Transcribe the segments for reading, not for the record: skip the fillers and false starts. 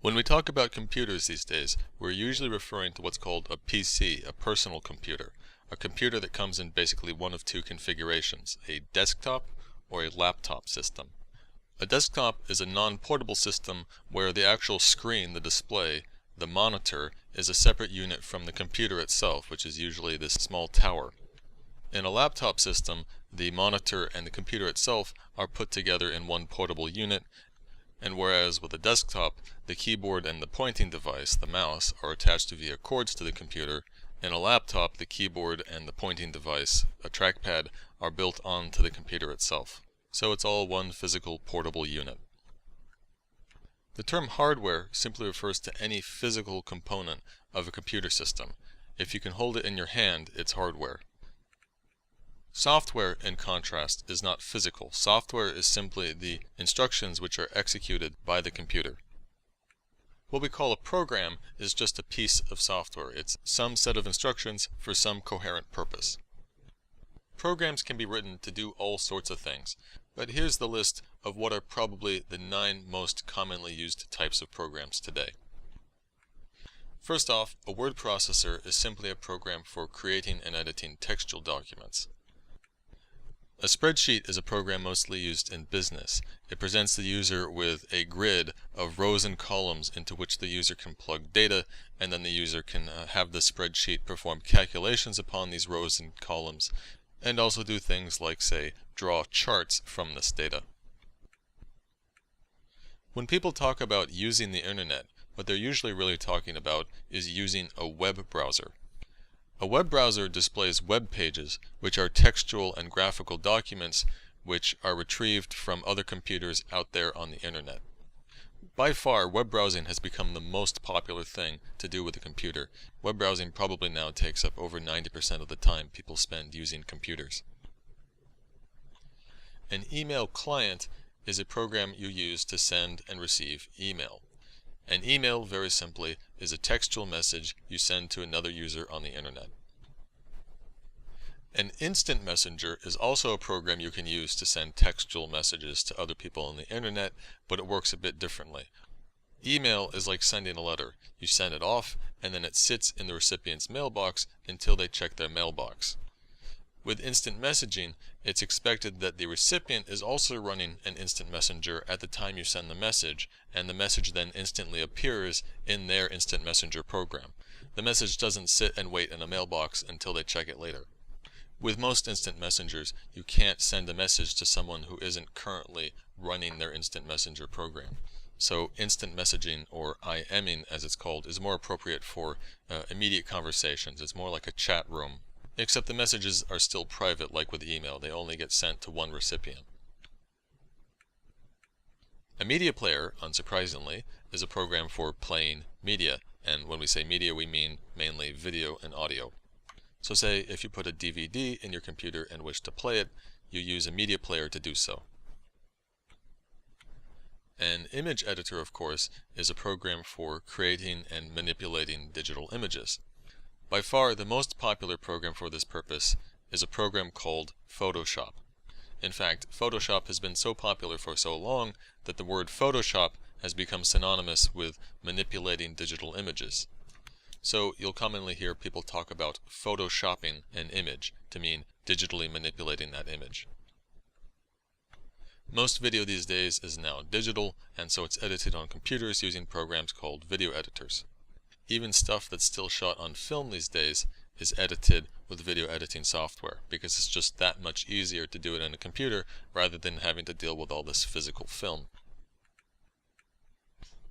When we talk about computers these days, we're usually referring to what's called a PC, a personal computer. A computer that comes in basically one of two configurations, a desktop or a laptop system. A desktop is a non-portable system where the actual screen, the display, the monitor, is a separate unit from the computer itself, which is usually this small tower. In a laptop system, the monitor and the computer itself are put together in one portable unit, and whereas with a desktop, the keyboard and the pointing device, the mouse, are attached via cords to the computer, in a laptop, the keyboard and the pointing device, a trackpad, are built onto the computer itself. So it's all one physical portable unit. The term hardware simply refers to any physical component of a computer system. If you can hold it in your hand, it's hardware. Software, in contrast, is not physical. Software is simply the instructions which are executed by the computer. What we call a program is just a piece of software. It's some set of instructions for some coherent purpose. Programs can be written to do all sorts of things, but here's the list of what are probably the 9 most commonly used types of programs today. First off, a word processor is simply a program for creating and editing textual documents. A spreadsheet is a program mostly used in business. It presents the user with a grid of rows and columns into which the user can plug data, and then the user can have the spreadsheet perform calculations upon these rows and columns, and also do things like, say, draw charts from this data. When people talk about using the internet, what they're usually really talking about is using a web browser. A web browser displays web pages, which are textual and graphical documents which are retrieved from other computers out there on the internet. By far, web browsing has become the most popular thing to do with a computer. Web browsing probably now takes up over 90% of the time people spend using computers. An email client is a program you use to send and receive email. An email, very simply, is a textual message you send to another user on the internet. An instant messenger is also a program you can use to send textual messages to other people on the internet, but it works a bit differently. Email is like sending a letter. You send it off, and then it sits in the recipient's mailbox until they check their mailbox. With instant messaging, it's expected that the recipient is also running an instant messenger at the time you send the message, and the message then instantly appears in their instant messenger program. The message doesn't sit and wait in a mailbox until they check it later. With most instant messengers, you can't send a message to someone who isn't currently running their instant messenger program. So instant messaging, or IMing as it's called, is more appropriate for immediate conversations. It's more like a chat room. Except the messages are still private, like with email. They only get sent to one recipient. A media player, unsurprisingly, is a program for playing media. And when we say media, we mean mainly video and audio. So say if you put a DVD in your computer and wish to play it, you use a media player to do so. An image editor, of course, is a program for creating and manipulating digital images. By far, the most popular program for this purpose is a program called Photoshop. In fact, Photoshop has been so popular for so long that the word Photoshop has become synonymous with manipulating digital images. So you'll commonly hear people talk about photoshopping an image to mean digitally manipulating that image. Most video these days is now digital, and so it's edited on computers using programs called video editors. Even stuff that's still shot on film these days is edited with video editing software because it's just that much easier to do it in a computer rather than having to deal with all this physical film.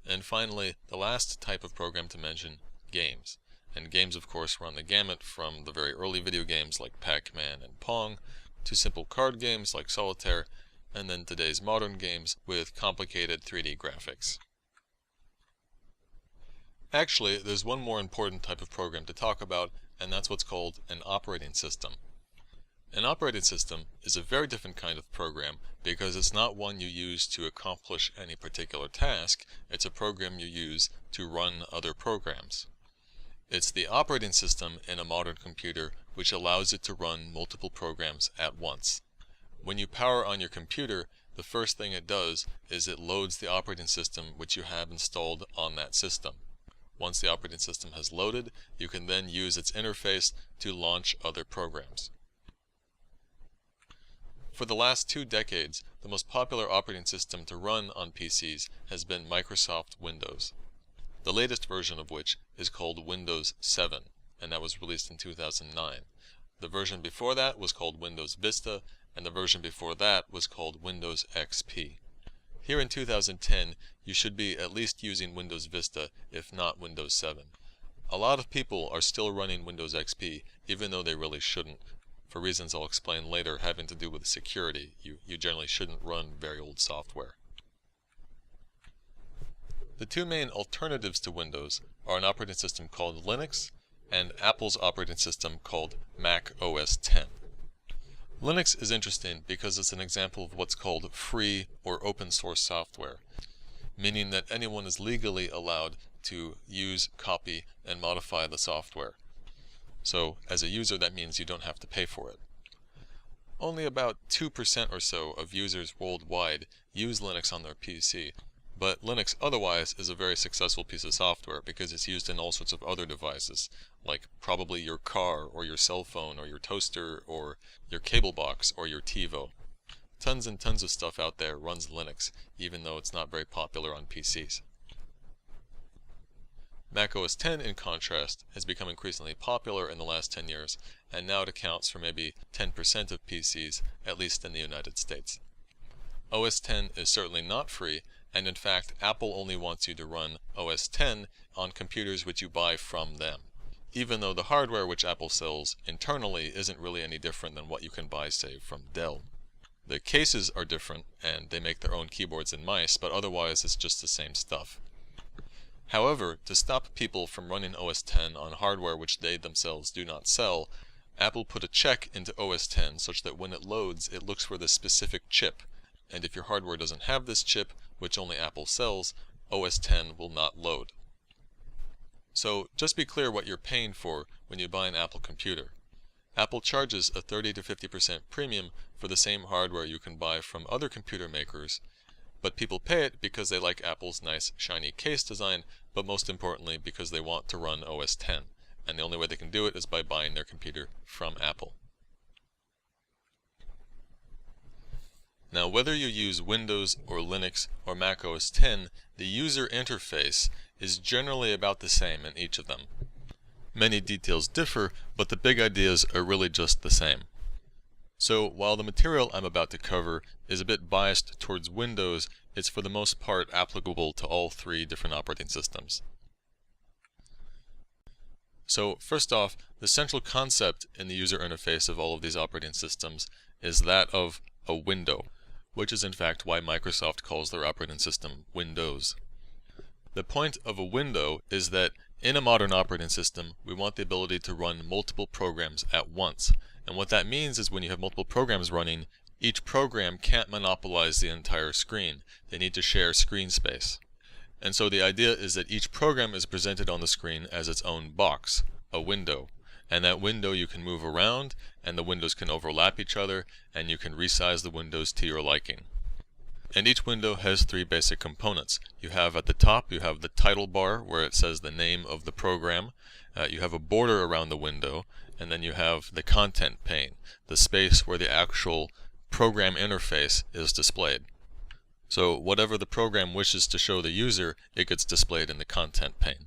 And finally, the last type of program to mention, games. And games, of course, run the gamut from the very early video games like Pac-Man and Pong to simple card games like Solitaire, and then today's modern games with complicated 3D graphics. Actually, there's one more important type of program to talk about, and that's what's called an operating system. An operating system is a very different kind of program because it's not one you use to accomplish any particular task. It's a program you use to run other programs. It's the operating system in a modern computer which allows it to run multiple programs at once. When you power on your computer, the first thing it does is it loads the operating system which you have installed on that system. Once the operating system has loaded, you can then use its interface to launch other programs. For the last 2 decades, the most popular operating system to run on PCs has been Microsoft Windows, the latest version of which is called Windows 7, and that was released in 2009. The version before that was called Windows Vista, and the version before that was called Windows XP. Here in 2010, you should be at least using Windows Vista, if not Windows 7. A lot of people are still running Windows XP, even though they really shouldn't, for reasons I'll explain later having to do with security. You generally shouldn't run very old software. The 2 main alternatives to Windows are an operating system called Linux and Apple's operating system called Mac OS X. Linux is interesting because it's an example of what's called free or open source software, meaning that anyone is legally allowed to use, copy, and modify the software. So as a user, that means you don't have to pay for it. Only about 2% or so of users worldwide use Linux on their PC, but Linux otherwise is a very successful piece of software because it's used in all sorts of other devices, like probably your car or your cell phone or your toaster or your cable box or your TiVo. Tons and tons of stuff out there runs Linux, even though it's not very popular on PCs. Mac OS X, in contrast, has become increasingly popular in the last 10 years, and now it accounts for maybe 10% of PCs, at least in the United States. OS X is certainly not free, and in fact, Apple only wants you to run OS X on computers which you buy from them, even though the hardware which Apple sells internally isn't really any different than what you can buy, say, from Dell. The cases are different, and they make their own keyboards and mice, but otherwise it's just the same stuff. However, to stop people from running OS X on hardware which they themselves do not sell, Apple put a check into OS X such that when it loads, it looks for the specific chip, and if your hardware doesn't have this chip, which only Apple sells, OS X will not load. So just be clear what you're paying for when you buy an Apple computer. Apple charges a 30 to 50% premium for the same hardware you can buy from other computer makers, but people pay it because they like Apple's nice shiny case design, but most importantly because they want to run OS X, and the only way they can do it is by buying their computer from Apple. Now, whether you use Windows or Linux or Mac OS X, the user interface is generally about the same in each of them. Many details differ, but the big ideas are really just the same. So, while the material I'm about to cover is a bit biased towards Windows, it's for the most part applicable to all 3 different operating systems. So, first off, the central concept in the user interface of all of these operating systems is that of a window, which is in fact why Microsoft calls their operating system Windows. The point of a window is that in a modern operating system, we want the ability to run multiple programs at once. And what that means is when you have multiple programs running, each program can't monopolize the entire screen. They need to share screen space. And so the idea is that each program is presented on the screen as its own box, a window. And that window you can move around, and the windows can overlap each other, and you can resize the windows to your liking. And each window has 3 basic components. You have at the top, you have the title bar where it says the name of the program. You have a border around the window, and then you have the content pane, the space where the actual program interface is displayed. So whatever the program wishes to show the user, it gets displayed in the content pane.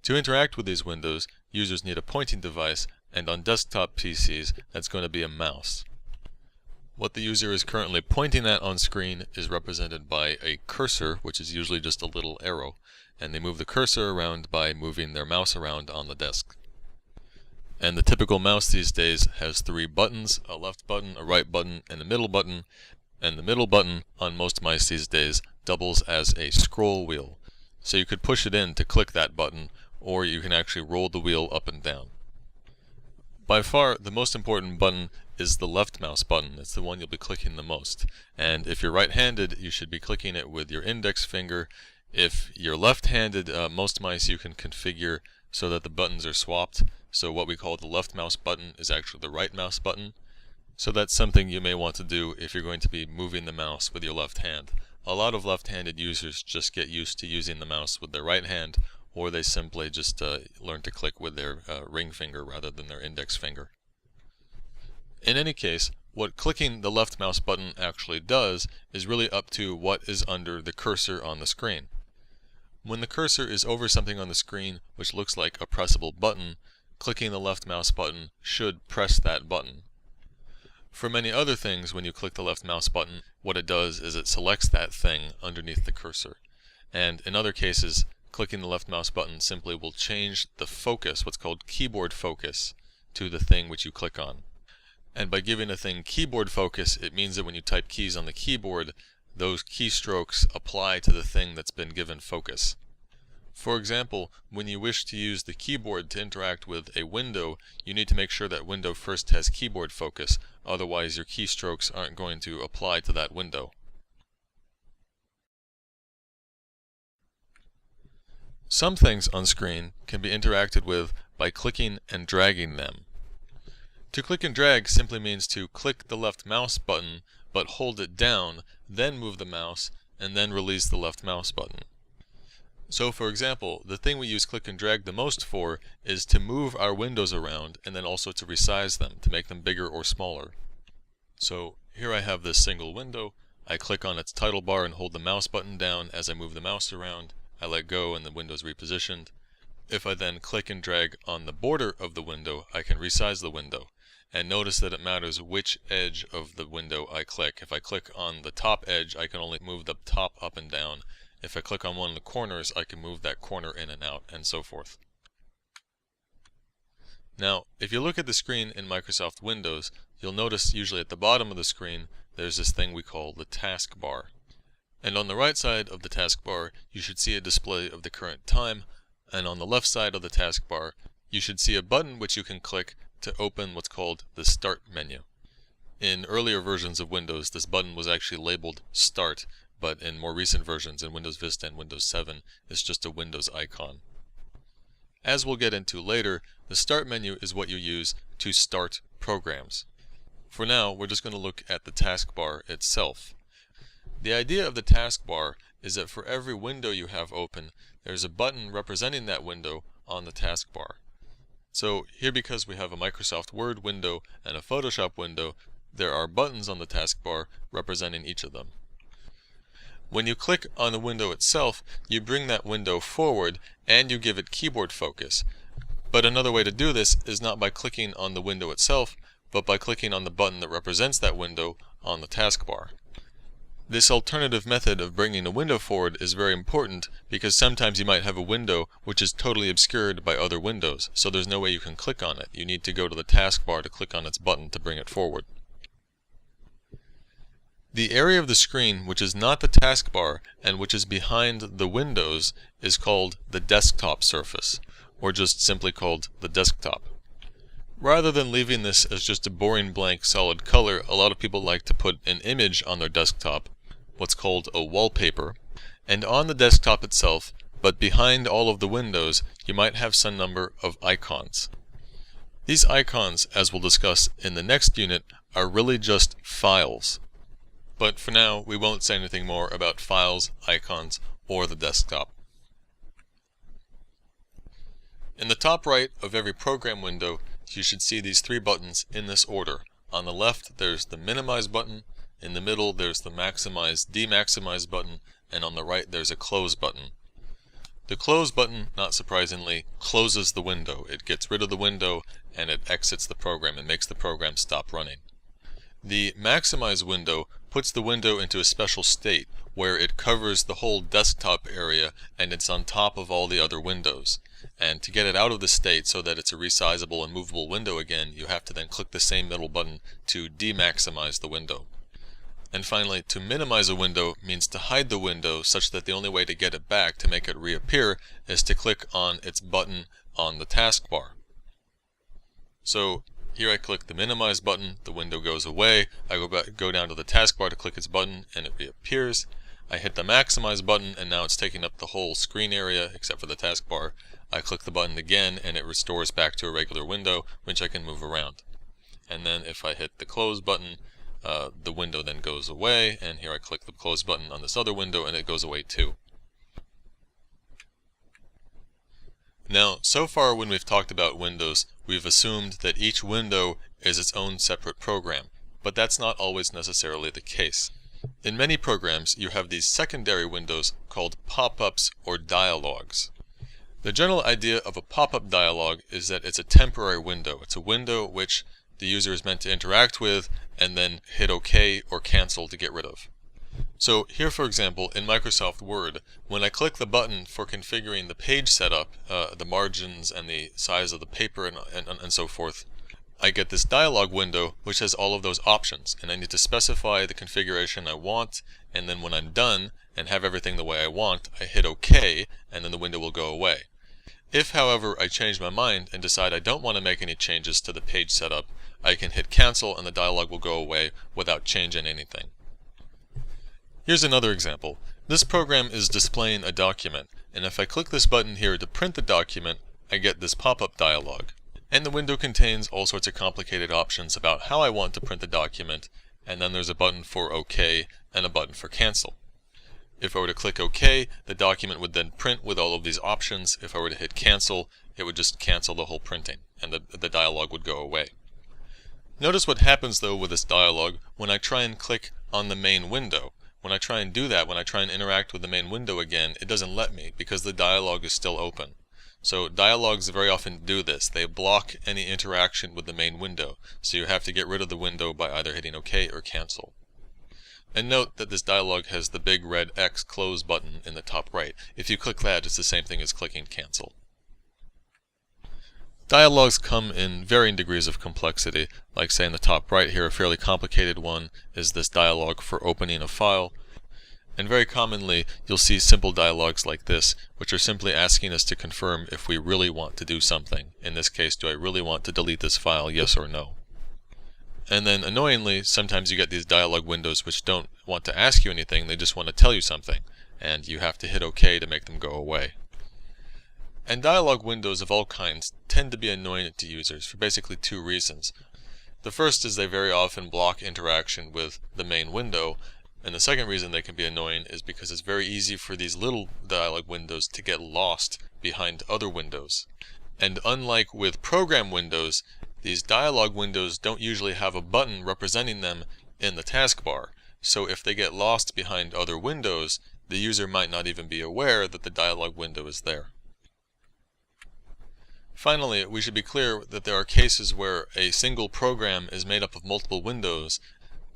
To interact with these windows, users need a pointing device, and on desktop PCs, that's going to be a mouse. What the user is currently pointing at on screen is represented by a cursor, which is usually just a little arrow, and they move the cursor around by moving their mouse around on the desk. And the typical mouse these days has 3 buttons, a left button, a right button, and a middle button, and the middle button on most mice these days doubles as a scroll wheel. So you could push it in to click that button, or you can actually roll the wheel up and down. By far, the most important button is the left mouse button. It's the one you'll be clicking the most. And if you're right-handed, you should be clicking it with your index finger. If you're left-handed, most mice you can configure so that the buttons are swapped. So what we call the left mouse button is actually the right mouse button. So that's something you may want to do if you're going to be moving the mouse with your left hand. A lot of left-handed users just get used to using the mouse with their right hand, or they simply just learn to click with their ring finger rather than their index finger. In any case, what clicking the left mouse button actually does is really up to what is under the cursor on the screen. When the cursor is over something on the screen which looks like a pressable button, clicking the left mouse button should press that button. For many other things, when you click the left mouse button, what it does is it selects that thing underneath the cursor. And in other cases, clicking the left mouse button simply will change the focus, what's called keyboard focus, to the thing which you click on. And by giving a thing keyboard focus, it means that when you type keys on the keyboard, those keystrokes apply to the thing that's been given focus. For example, when you wish to use the keyboard to interact with a window, you need to make sure that window first has keyboard focus, otherwise your keystrokes aren't going to apply to that window. Some things on screen can be interacted with by clicking and dragging them. To click and drag simply means to click the left mouse button, but hold it down, then move the mouse, and then release the left mouse button. So for example, the thing we use click and drag the most for is to move our windows around and then also to resize them, to make them bigger or smaller. So here I have this single window. I click on its title bar and hold the mouse button down as I move the mouse around. I let go and the window is repositioned. If I then click and drag on the border of the window, I can resize the window. And notice that it matters which edge of the window I click. If I click on the top edge, I can only move the top up and down. If I click on one of the corners, I can move that corner in and out, and so forth. Now, if you look at the screen in Microsoft Windows, you'll notice usually at the bottom of the screen, there's this thing we call the taskbar. And on the right side of the taskbar, you should see a display of the current time, and on the left side of the taskbar, you should see a button which you can click to open what's called the Start menu. In earlier versions of Windows, this button was actually labeled Start, but in more recent versions, in Windows Vista and Windows 7, it's just a Windows icon. As we'll get into later, the Start menu is what you use to start programs. For now, we're just going to look at the taskbar itself. The idea of the taskbar is that for every window you have open, there's a button representing that window on the taskbar. So here, because we have a Microsoft Word window and a Photoshop window, there are buttons on the taskbar representing each of them. When you click on the window itself, you bring that window forward and you give it keyboard focus. But another way to do this is not by clicking on the window itself, but by clicking on the button that represents that window on the taskbar. This alternative method of bringing a window forward is very important because sometimes you might have a window which is totally obscured by other windows, so there's no way you can click on it. You need to go to the taskbar to click on its button to bring it forward. The area of the screen which is not the taskbar and which is behind the windows is called the desktop surface, or just simply called the desktop. Rather than leaving this as just a boring blank solid color, a lot of people like to put an image on their desktop, what's called a wallpaper, and on the desktop itself, but behind all of the windows, you might have some number of icons. These icons, as we'll discuss in the next unit, are really just files. But for now, we won't say anything more about files, icons, or the desktop. In the top right of every program window, you should see these three buttons in this order. On the left, there's the Minimize button, in the middle, there's the Maximize, Demaximize button, and on the right, there's a Close button. The Close button, not surprisingly, closes the window. It gets rid of the window and it exits the program and makes the program stop running. The Maximize window puts the window into a special state where it covers the whole desktop area and it's on top of all the other windows. And to get it out of the state so that it's a resizable and movable window again, you have to then click the same middle button to demaximize the window. And finally, to minimize a window means to hide the window such that the only way to get it back, to make it reappear, is to click on its button on the taskbar. So here I click the Minimize button, the window goes away. I go down to the taskbar to click its button and it reappears. I hit the Maximize button and now it's taking up the whole screen area except for the taskbar. I click the button again and it restores back to a regular window which I can move around. and then if I hit the close button, the window then goes away, and here I click the close button on this other window and it goes away too. Now, so far when we've talked about windows, we've assumed that each window is its own separate program, but that's not always necessarily the case. In many programs, you have these secondary windows called pop-ups or dialogues. The general idea of a pop-up dialog is that it's a temporary window. It's a window which the user is meant to interact with and then hit OK or cancel to get rid of. So here, for example, in Microsoft Word, when I click the button for configuring the page setup, the margins and the size of the paper and so forth, I get this dialog window which has all of those options, and I need to specify the configuration I want, and then when I'm done and have everything the way I want, I hit OK, and then the window will go away. If, however, I change my mind and decide I don't want to make any changes to the page setup, I can hit cancel and the dialog will go away without changing anything. Here's another example. This program is displaying a document, and if I click this button here to print the document, I get this pop-up dialog. And the window contains all sorts of complicated options about how I want to print the document, and then there's a button for OK and a button for cancel. If I were to click OK, the document would then print with all of these options. If I were to hit cancel, it would just cancel the whole printing, and the dialog would go away. Notice what happens though with this dialog when I try and click on the main window. When I try and do that, when I try and interact with the main window again, it doesn't let me because the dialog is still open. So dialogs very often do this. They block any interaction with the main window. So you have to get rid of the window by either hitting OK or cancel. And note that this dialog has the big red X close button in the top right. If you click that, it's the same thing as clicking cancel. Dialogues come in varying degrees of complexity. Like say in the top right here, a fairly complicated one is this dialog for opening a file. And very commonly, you'll see simple dialogues like this, which are simply asking us to confirm if we really want to do something. In this case, do I really want to delete this file, yes or no? And then annoyingly, sometimes you get these dialog windows which don't want to ask you anything, they just want to tell you something, and you have to hit OK to make them go away. And dialog windows of all kinds tend to be annoying to users for basically two reasons. The first is they very often block interaction with the main window, and the second reason they can be annoying is because it's very easy for these little dialog windows to get lost behind other windows. And unlike with program windows, these dialog windows don't usually have a button representing them in the taskbar. So if they get lost behind other windows, the user might not even be aware that the dialog window is there. Finally, we should be clear that there are cases where a single program is made up of multiple windows,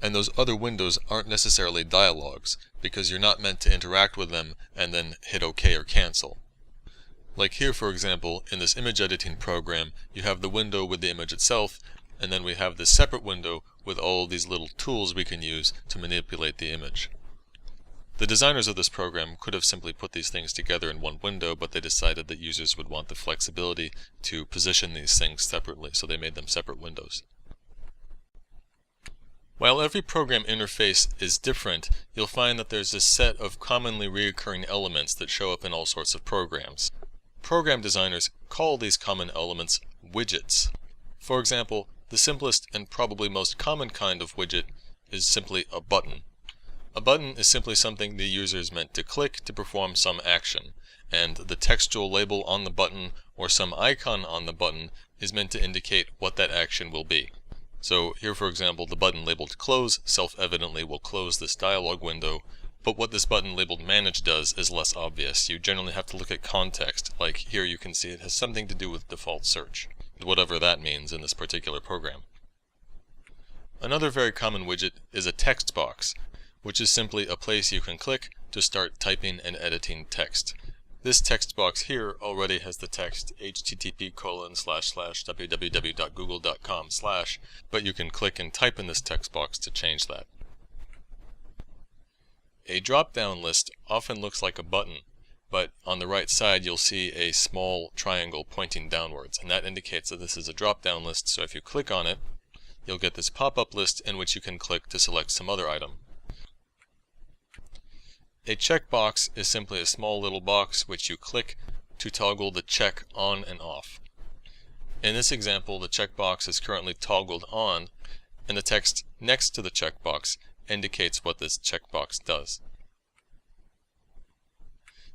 and those other windows aren't necessarily dialogues, because you're not meant to interact with them and then hit OK or cancel. Like here, for example, in this image editing program, you have the window with the image itself, and then we have this separate window with all these little tools we can use to manipulate the image. The designers of this program could have simply put these things together in one window, but they decided that users would want the flexibility to position these things separately, so they made them separate windows. While every program interface is different, you'll find that there's a set of commonly recurring elements that show up in all sorts of programs. Program designers call these common elements widgets. For example, the simplest and probably most common kind of widget is simply a button. A button is simply something the user is meant to click to perform some action, and the textual label on the button or some icon on the button is meant to indicate what that action will be. So here, for example, the button labeled close self-evidently will close this dialog window, but what this button labeled manage does is less obvious. You generally have to look at context, like here you can see it has something to do with default search, whatever that means in this particular program. Another very common widget is a text box, which is simply a place you can click to start typing and editing text. This text box here already has the text http://www.google.com/, but you can click and type in this text box to change that. A drop-down list often looks like a button, but on the right side you'll see a small triangle pointing downwards, and that indicates that this is a drop-down list, so if you click on it, you'll get this pop-up list in which you can click to select some other item. A checkbox is simply a small little box which you click to toggle the check on and off. In this example, the checkbox is currently toggled on, and the text next to the checkbox indicates what this checkbox does.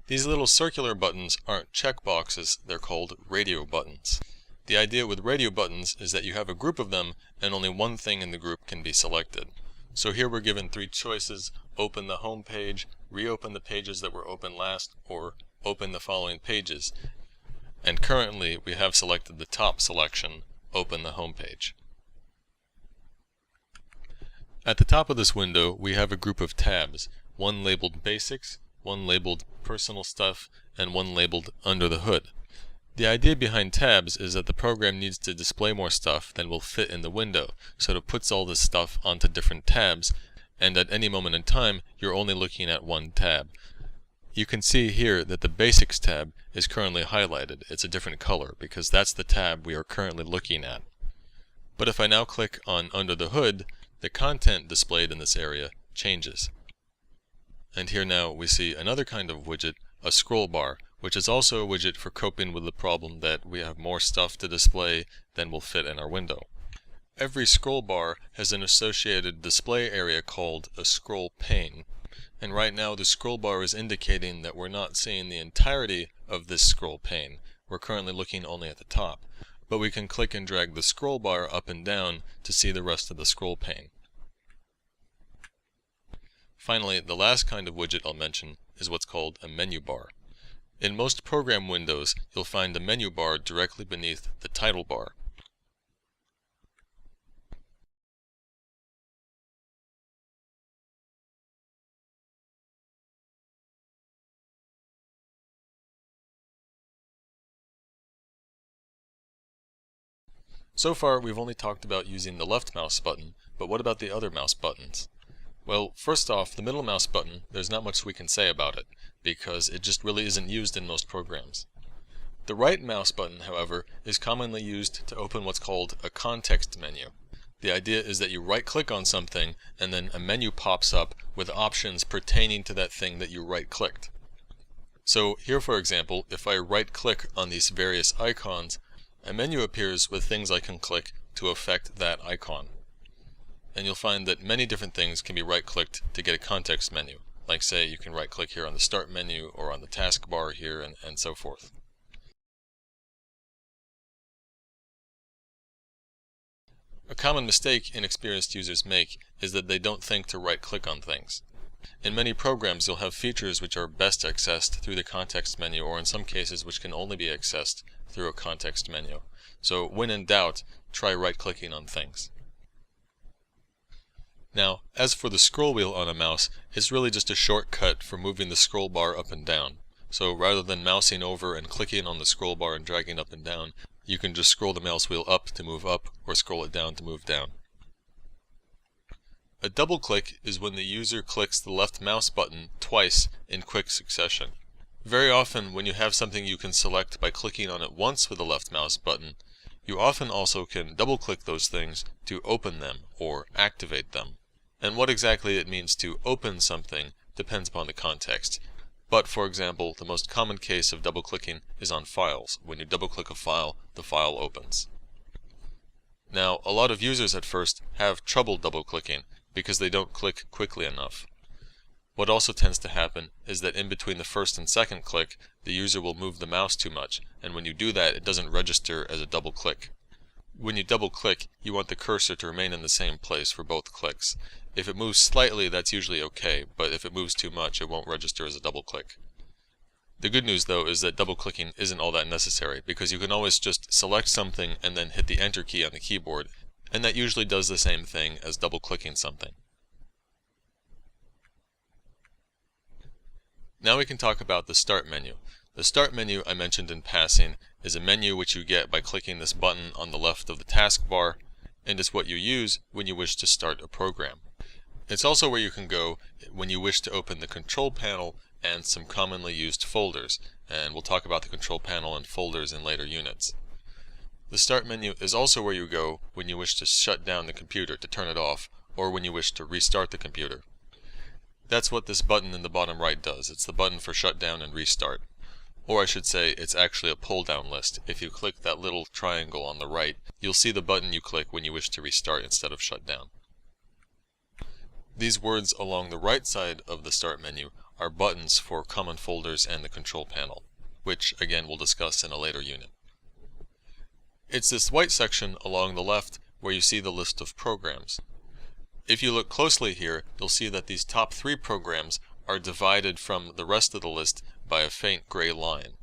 These little circular buttons aren't checkboxes, they're called radio buttons. The idea with radio buttons is that you have a group of them and only one thing in the group can be selected. So here we're given three choices: open the home page, reopen the pages that were open last, or open the following pages. And currently we have selected the top selection, open the home page. At the top of this window we have a group of tabs, one labeled Basics, one labeled Personal Stuff, and one labeled Under the Hood. The idea behind tabs is that the program needs to display more stuff than will fit in the window, so it puts all this stuff onto different tabs, and at any moment in time you're only looking at one tab. You can see here that the Basics tab is currently highlighted. It's a different color because that's the tab we are currently looking at. But if I now click on Under the Hood, the content displayed in this area changes. And here now we see another kind of widget, a scroll bar, which is also a widget for coping with the problem that we have more stuff to display than will fit in our window. Every scroll bar has an associated display area called a scroll pane. And right now the scroll bar is indicating that we're not seeing the entirety of this scroll pane. We're currently looking only at the top. But we can click and drag the scroll bar up and down to see the rest of the scroll pane. Finally, the last kind of widget I'll mention is what's called a menu bar. In most program windows, you'll find a menu bar directly beneath the title bar. So far, we've only talked about using the left mouse button, but what about the other mouse buttons? Well, first off, the middle mouse button, there's not much we can say about it, because it just really isn't used in most programs. The right mouse button, however, is commonly used to open what's called a context menu. The idea is that you right-click on something, and then a menu pops up with options pertaining to that thing that you right-clicked. So here, for example, if I right-click on these various icons, a menu appears with things I can click to affect that icon. And you'll find that many different things can be right-clicked to get a context menu. Like, say, you can right-click here on the Start menu or on the taskbar here, and so forth. A common mistake inexperienced users make is that they don't think to right-click on things. In many programs you'll have features which are best accessed through the context menu, or in some cases which can only be accessed through a context menu. So when in doubt, try right-clicking on things. Now, as for the scroll wheel on a mouse, it's really just a shortcut for moving the scroll bar up and down. So rather than mousing over and clicking on the scroll bar and dragging up and down, you can just scroll the mouse wheel up to move up, or scroll it down to move down. A double click is when the user clicks the left mouse button twice in quick succession. Very often when you have something you can select by clicking on it once with the left mouse button, you often also can double click those things to open them or activate them. And what exactly it means to open something depends upon the context. But for example, the most common case of double clicking is on files. When you double click a file, the file opens. Now, a lot of users at first have trouble double clicking because they don't click quickly enough. What also tends to happen is that in between the first and second click, the user will move the mouse too much, and when you do that, it doesn't register as a double click. When you double click, you want the cursor to remain in the same place for both clicks. If it moves slightly, that's usually okay, but if it moves too much, it won't register as a double click. The good news though is that double clicking isn't all that necessary, because you can always just select something and then hit the Enter key on the keyboard, and that usually does the same thing as double clicking something. Now we can talk about the Start menu. The Start menu I mentioned in passing is a menu which you get by clicking this button on the left of the taskbar, and is what you use when you wish to start a program. It's also where you can go when you wish to open the control panel and some commonly used folders, and we'll talk about the control panel and folders in later units. The Start menu is also where you go when you wish to shut down the computer, to turn it off, or when you wish to restart the computer. That's what this button in the bottom right does. It's the button for shut down and restart. Or I should say, it's actually a pull-down list. If you click that little triangle on the right, you'll see the button you click when you wish to restart instead of shut down. These words along the right side of the Start menu are buttons for common folders and the control panel, which again we'll discuss in a later unit. It's this white section along the left where you see the list of programs. If you look closely here, you'll see that these top 3 programs are divided from the rest of the list by a faint gray line.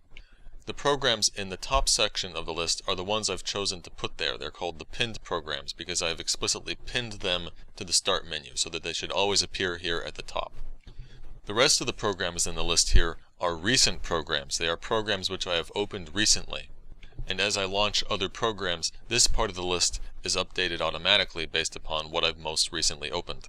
The programs in the top section of the list are the ones I've chosen to put there. They're called the pinned programs because I've explicitly pinned them to the Start menu so that they should always appear here at the top. The rest of the programs in the list here are recent programs. They are programs which I have opened recently. And as I launch other programs, this part of the list is updated automatically based upon what I've most recently opened.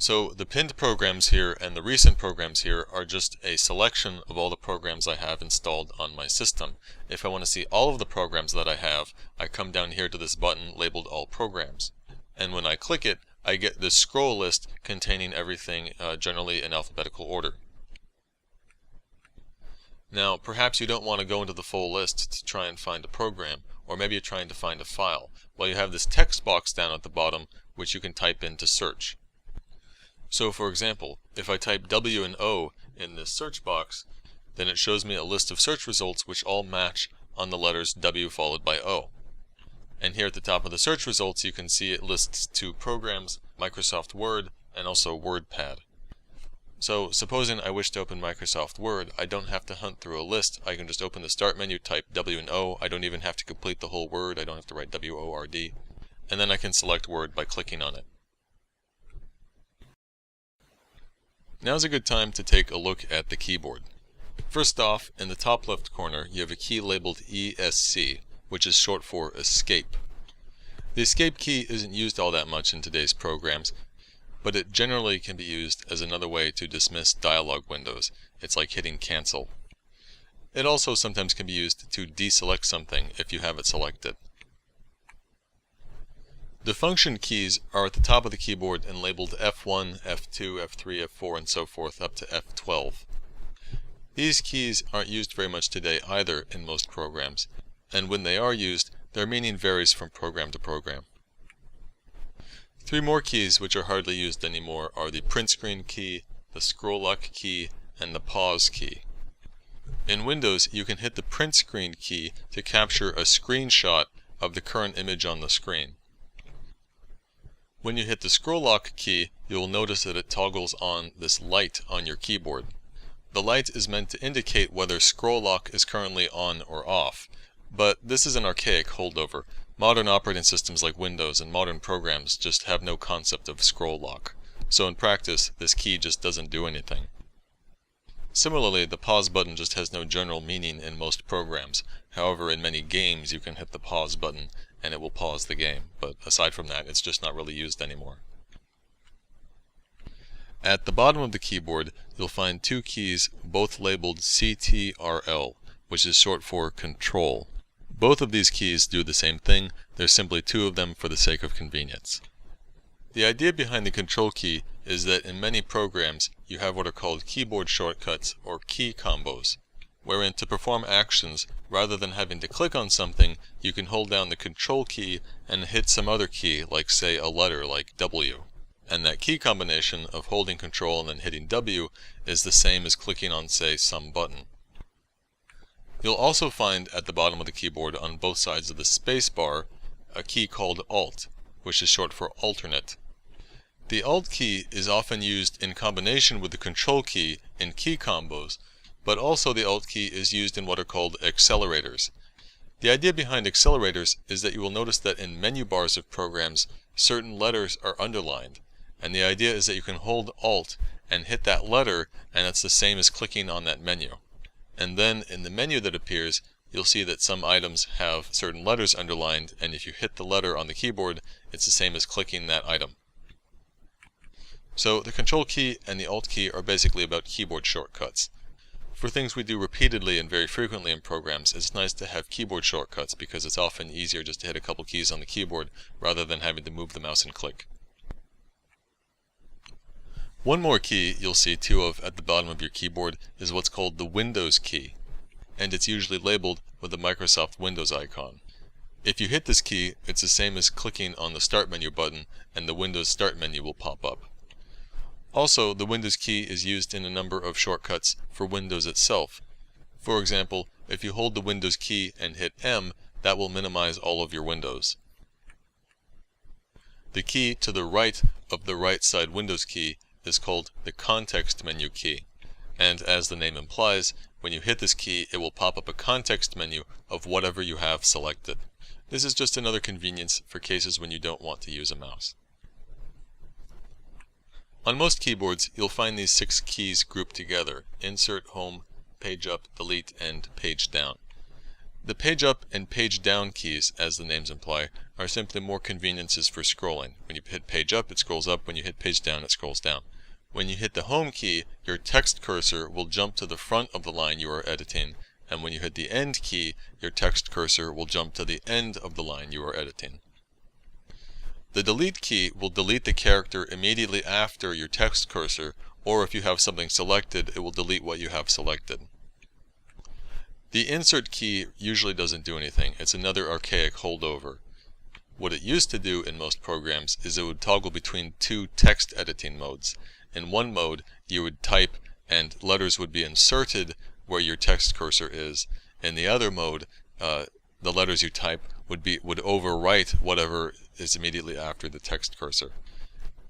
So the pinned programs here and the recent programs here are just a selection of all the programs I have installed on my system. If I want to see all of the programs that I have, I come down here to this button labeled All Programs. And when I click it, I get this scroll list containing everything generally in alphabetical order. Now, perhaps you don't want to go into the full list to try and find a program, or maybe you're trying to find a file. Well, you have this text box down at the bottom which you can type in to search. So for example, if I type W and O in this search box, then it shows me a list of search results which all match on the letters W followed by O. And here at the top of the search results you can see it lists 2 programs, Microsoft Word and also WordPad. So supposing I wish to open Microsoft Word, I don't have to hunt through a list. I can just open the Start menu, type W and O. I don't even have to complete the whole word. I don't have to write W-O-R-D. And then I can select Word by clicking on it. Now's a good time to take a look at the keyboard. First off, in the top left corner, you have a key labeled ESC, which is short for Escape. The Escape key isn't used all that much in today's programs, but it generally can be used as another way to dismiss dialog windows. It's like hitting Cancel. It also sometimes can be used to deselect something if you have it selected. The function keys are at the top of the keyboard and labeled F1, F2, F3, F4, and so forth up to F12. These keys aren't used very much today either in most programs, and when they are used, their meaning varies from program to program. 3 more keys which are hardly used anymore are the print screen key, the scroll lock key, and the pause key. In Windows, you can hit the print screen key to capture a screenshot of the current image on the screen. When you hit the scroll lock key, you'll notice that it toggles on this light on your keyboard. The light is meant to indicate whether scroll lock is currently on or off, but this is an archaic holdover. Modern operating systems like Windows and modern programs just have no concept of scroll lock, so in practice this key just doesn't do anything. Similarly, the pause button just has no general meaning in most programs. However, in many games you can hit the pause button and it will pause the game, but aside from that it's just not really used anymore. At the bottom of the keyboard you'll find 2 keys, both labeled CTRL, which is short for Control. Both of these keys do the same thing. There's simply 2 of them for the sake of convenience. The idea behind the Control key is that in many programs you have what are called keyboard shortcuts or key combos, wherein to perform actions, rather than having to click on something, you can hold down the Control key and hit some other key, like say a letter like W. And that key combination of holding Control and then hitting W is the same as clicking on, say, some button. You'll also find at the bottom of the keyboard on both sides of the space bar a key called Alt, which is short for alternate. The Alt key is often used in combination with the Control key in key combos, but also the Alt key is used in what are called accelerators. The idea behind accelerators is that you will notice that in menu bars of programs, certain letters are underlined, and the idea is that you can hold Alt and hit that letter, and it's the same as clicking on that menu. And then in the menu that appears, you'll see that some items have certain letters underlined, and if you hit the letter on the keyboard, it's the same as clicking that item. So the Control key and the Alt key are basically about keyboard shortcuts. For things we do repeatedly and very frequently in programs, it's nice to have keyboard shortcuts because it's often easier just to hit a couple keys on the keyboard rather than having to move the mouse and click. One more key you'll see 2 of at the bottom of your keyboard is what's called the Windows key. and it's usually labeled with the Microsoft Windows icon. If you hit this key, it's the same as clicking on the Start menu button, and the Windows Start menu will pop up. Also, the Windows key is used in a number of shortcuts for Windows itself. For example, if you hold the Windows key and hit M, that will minimize all of your windows. The key to the right of the right side Windows key is called the context menu key, and as the name implies, when you hit this key it will pop up a context menu of whatever you have selected. This is just another convenience for cases when you don't want to use a mouse. On most keyboards you'll find these 6 keys grouped together: Insert, Home, Page Up, Delete, and Page Down. The Page Up and Page Down keys, as the names imply, are simply more conveniences for scrolling. When you hit Page Up, it scrolls up. When you hit Page Down, it scrolls down. When you hit the Home key, your text cursor will jump to the front of the line you are editing, and when you hit the End key, your text cursor will jump to the end of the line you are editing. The Delete key will delete the character immediately after your text cursor, or if you have something selected, it will delete what you have selected. The Insert key usually doesn't do anything. It's another archaic holdover. What it used to do in most programs is it would toggle between 2 text editing modes. In one mode, you would type and letters would be inserted where your text cursor is. In the other mode, the letters you type would overwrite whatever is immediately after the text cursor.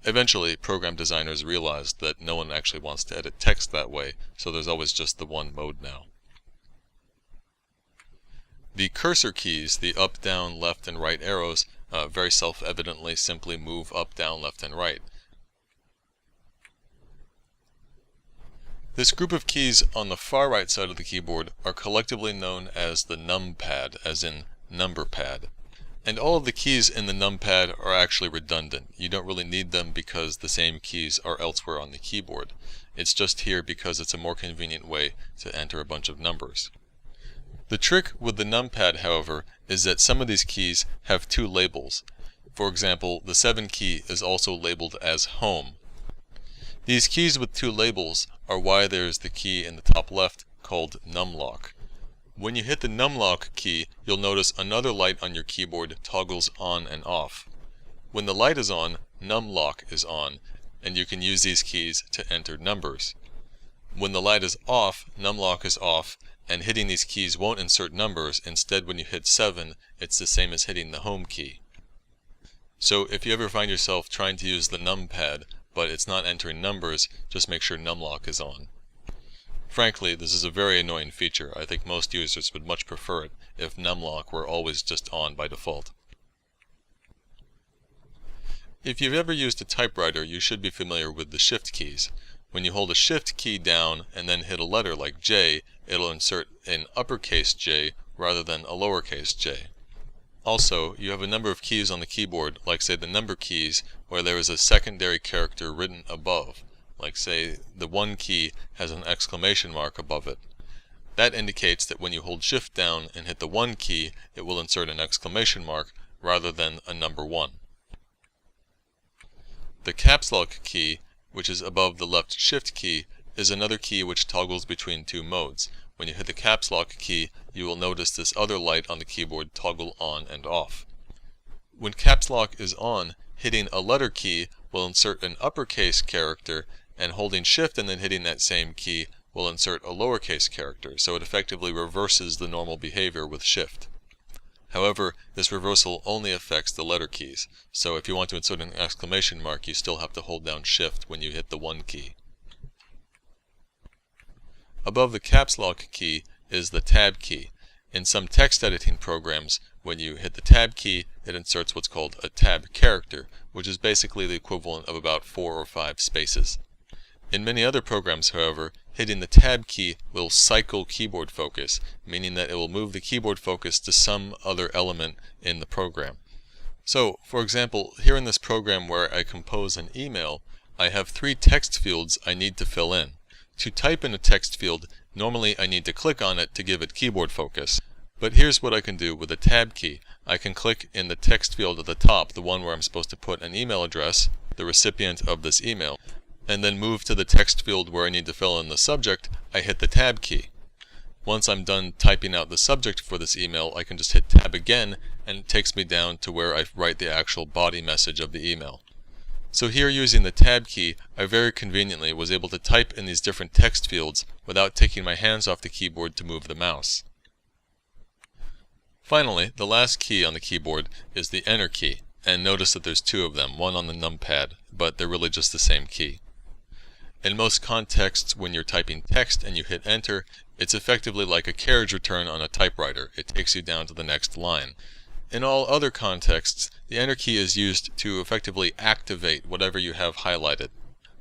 Eventually, program designers realized that no one actually wants to edit text that way, so there's always just the one mode now. The cursor keys, the up, down, left, and right arrows, very self-evidently simply move up, down, left, and right. This group of keys on the far right side of the keyboard are collectively known as the numpad, as in number pad. And all of the keys in the numpad are actually redundant. You don't really need them because the same keys are elsewhere on the keyboard. It's just here because it's a more convenient way to enter a bunch of numbers. The trick with the numpad, however, is that some of these keys have 2 labels. For example, the 7 key is also labeled as Home. These keys with 2 labels are why there is the key in the top left called numlock. When you hit the numlock key, you'll notice another light on your keyboard toggles on and off. When the light is on, numlock is on, and you can use these keys to enter numbers. When the light is off, numlock is off, and hitting these keys won't insert numbers. Instead, when you hit 7, it's the same as hitting the Home key. So if you ever find yourself trying to use the numpad, but it's not entering numbers, just make sure numlock is on. Frankly, this is a very annoying feature. I think most users would much prefer it if numlock were always just on by default. If you've ever used a typewriter, you should be familiar with the Shift keys. When you hold a Shift key down and then hit a letter like J, it'll insert an uppercase J rather than a lowercase j. Also, you have a number of keys on the keyboard, like say the number keys, where there is a secondary character written above. Like say the 1 key has an exclamation mark above it. That indicates that when you hold Shift down and hit the 1 key, it will insert an exclamation mark rather than a number 1. The caps lock key, which is above the left Shift key, is another key which toggles between 2 modes. When you hit the caps lock key, you will notice this other light on the keyboard toggle on and off. When caps lock is on, hitting a letter key will insert an uppercase character, and holding Shift and then hitting that same key will insert a lowercase character, so it effectively reverses the normal behavior with Shift. However, this reversal only affects the letter keys, so if you want to insert an exclamation mark, you still have to hold down Shift when you hit the 1 key. Above the caps lock key is the Tab key. In some text editing programs, when you hit the Tab key, it inserts what's called a tab character, which is basically the equivalent of about 4 or 5 spaces. In many other programs, however, hitting the Tab key will cycle keyboard focus, meaning that it will move the keyboard focus to some other element in the program. So, for example, here in this program where I compose an email, I have 3 text fields I need to fill in. To type in a text field, normally I need to click on it to give it keyboard focus. But here's what I can do with the Tab key. I can click in the text field at the top, the one where I'm supposed to put an email address, the recipient of this email, and then move to the text field where I need to fill in the subject. I hit the Tab key. Once I'm done typing out the subject for this email, I can just hit Tab again and it takes me down to where I write the actual body message of the email. So here, using the Tab key, I very conveniently was able to type in these different text fields without taking my hands off the keyboard to move the mouse. Finally, the last key on the keyboard is the Enter key, and notice that there's two of them, one on the numpad, but they're really just the same key. In most contexts, when you're typing text and you hit Enter, it's effectively like a carriage return on a typewriter. It takes you down to the next line. In all other contexts, the Enter key is used to effectively activate whatever you have highlighted.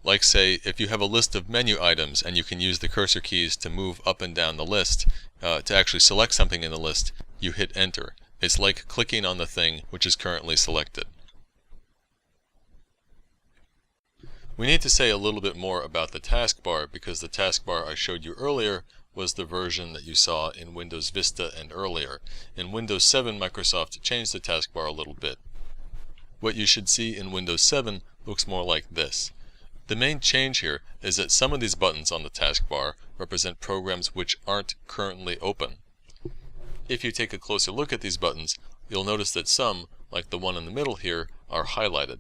Like, say, if you have a list of menu items and you can use the cursor keys to move up and down the list, to actually select something in the list, you hit Enter. It's like clicking on the thing which is currently selected. We need to say a little bit more about the taskbar, because the taskbar I showed you earlier was the version that you saw in Windows Vista and earlier. In Windows 7, Microsoft changed the taskbar a little bit. What you should see in Windows 7 looks more like this. The main change here is that some of these buttons on the taskbar represent programs which aren't currently open. If you take a closer look at these buttons, you'll notice that some, like the one in the middle here, are highlighted.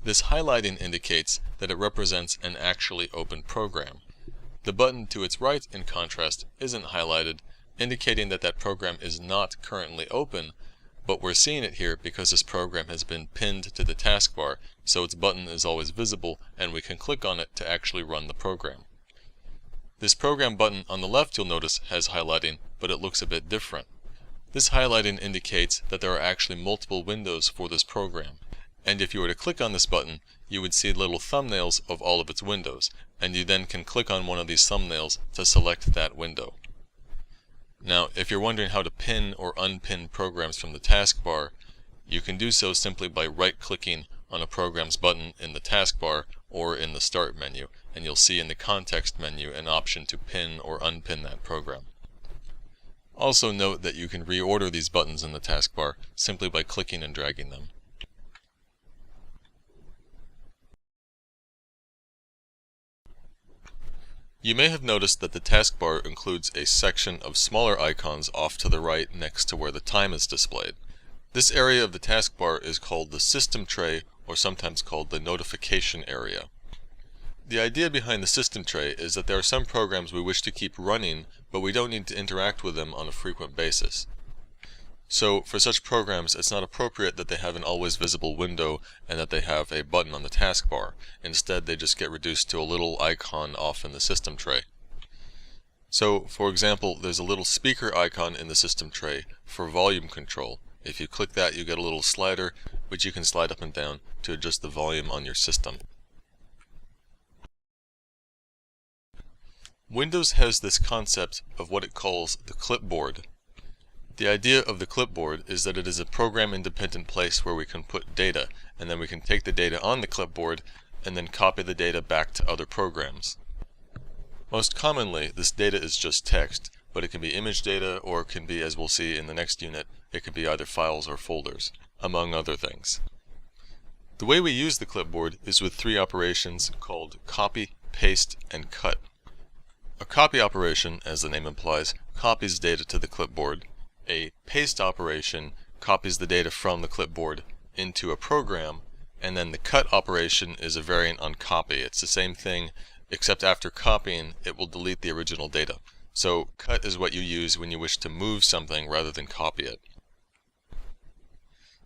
This highlighting indicates that it represents an actually open program. The button to its right, in contrast, isn't highlighted, indicating that that program is not currently open, but we're seeing it here because this program has been pinned to the taskbar, so its button is always visible and we can click on it to actually run the program. This program button on the left, you'll notice, has highlighting, but it looks a bit different. This highlighting indicates that there are actually multiple windows for this program. And if you were to click on this button, you would see little thumbnails of all of its windows, and you then can click on one of these thumbnails to select that window. Now, if you're wondering how to pin or unpin programs from the taskbar, you can do so simply by right-clicking on a program's button in the taskbar or in the Start menu, and you'll see in the Context menu an option to pin or unpin that program. Also note that you can reorder these buttons in the taskbar simply by clicking and dragging them. You may have noticed that the taskbar includes a section of smaller icons off to the right next to where the time is displayed. This area of the taskbar is called the system tray, or sometimes called the notification area. The idea behind the system tray is that there are some programs we wish to keep running, but we don't need to interact with them on a frequent basis. So for such programs, it's not appropriate that they have an always visible window and that they have a button on the taskbar. Instead, they just get reduced to a little icon off in the system tray. So, for example, there's a little speaker icon in the system tray for volume control. If you click that, you get a little slider, which you can slide up and down to adjust the volume on your system. Windows has this concept of what it calls the clipboard. The idea of the clipboard is that it is a program-independent place where we can put data, and then we can take the data on the clipboard and then copy the data back to other programs. Most commonly, this data is just text, but it can be image data, or it can be, as we'll see in the next unit, it can be either files or folders, among other things. The way we use the clipboard is with three operations called copy, paste, and cut. A copy operation, as the name implies, copies data to the clipboard. A paste operation copies the data from the clipboard into a program, and then the cut operation is a variant on copy. It's the same thing, except after copying, it will delete the original data. So cut is what you use when you wish to move something rather than copy it.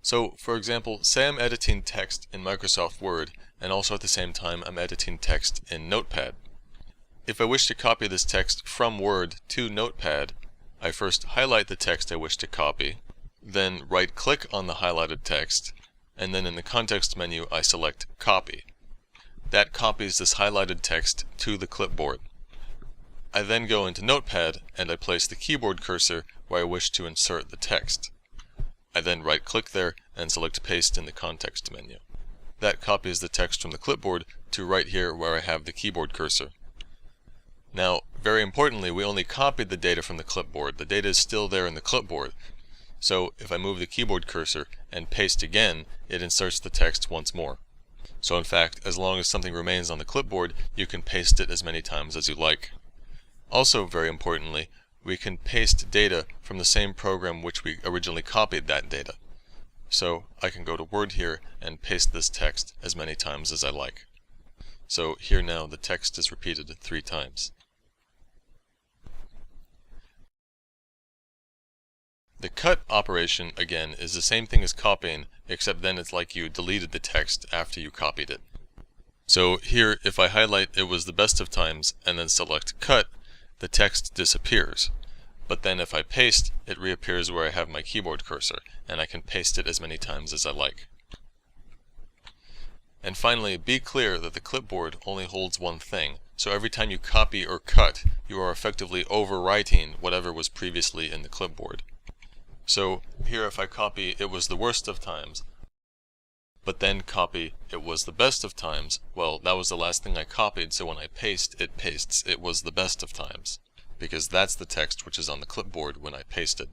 So, for example, say I'm editing text in Microsoft Word, and also at the same time I'm editing text in Notepad. If I wish to copy this text from Word to Notepad, I first highlight the text I wish to copy, then right-click on the highlighted text, and then in the context menu I select Copy. That copies this highlighted text to the clipboard. I then go into Notepad and I place the keyboard cursor where I wish to insert the text. I then right-click there and select Paste in the context menu. That copies the text from the clipboard to right here where I have the keyboard cursor. Now, very importantly, we only copied the data from the clipboard. The data is still there in the clipboard. So if I move the keyboard cursor and paste again, it inserts the text once more. So in fact, as long as something remains on the clipboard, you can paste it as many times as you like. Also, very importantly, we can paste data from the same program which we originally copied that data. So I can go to Word here and paste this text as many times as I like. So here now the text is repeated 3 times. The cut operation, again, is the same thing as copying, except then it's like you deleted the text after you copied it. So here, if I highlight "it was the best of times" and then select cut, the text disappears. But then if I paste, it reappears where I have my keyboard cursor, and I can paste it as many times as I like. And finally, be clear that the clipboard only holds one thing. So every time you copy or cut, you are effectively overwriting whatever was previously in the clipboard. So here if I copy "it was the worst of times," but then copy "it was the best of times," well, that was the last thing I copied, so when I paste, it pastes "it was the best of times," because that's the text which is on the clipboard when I pasted.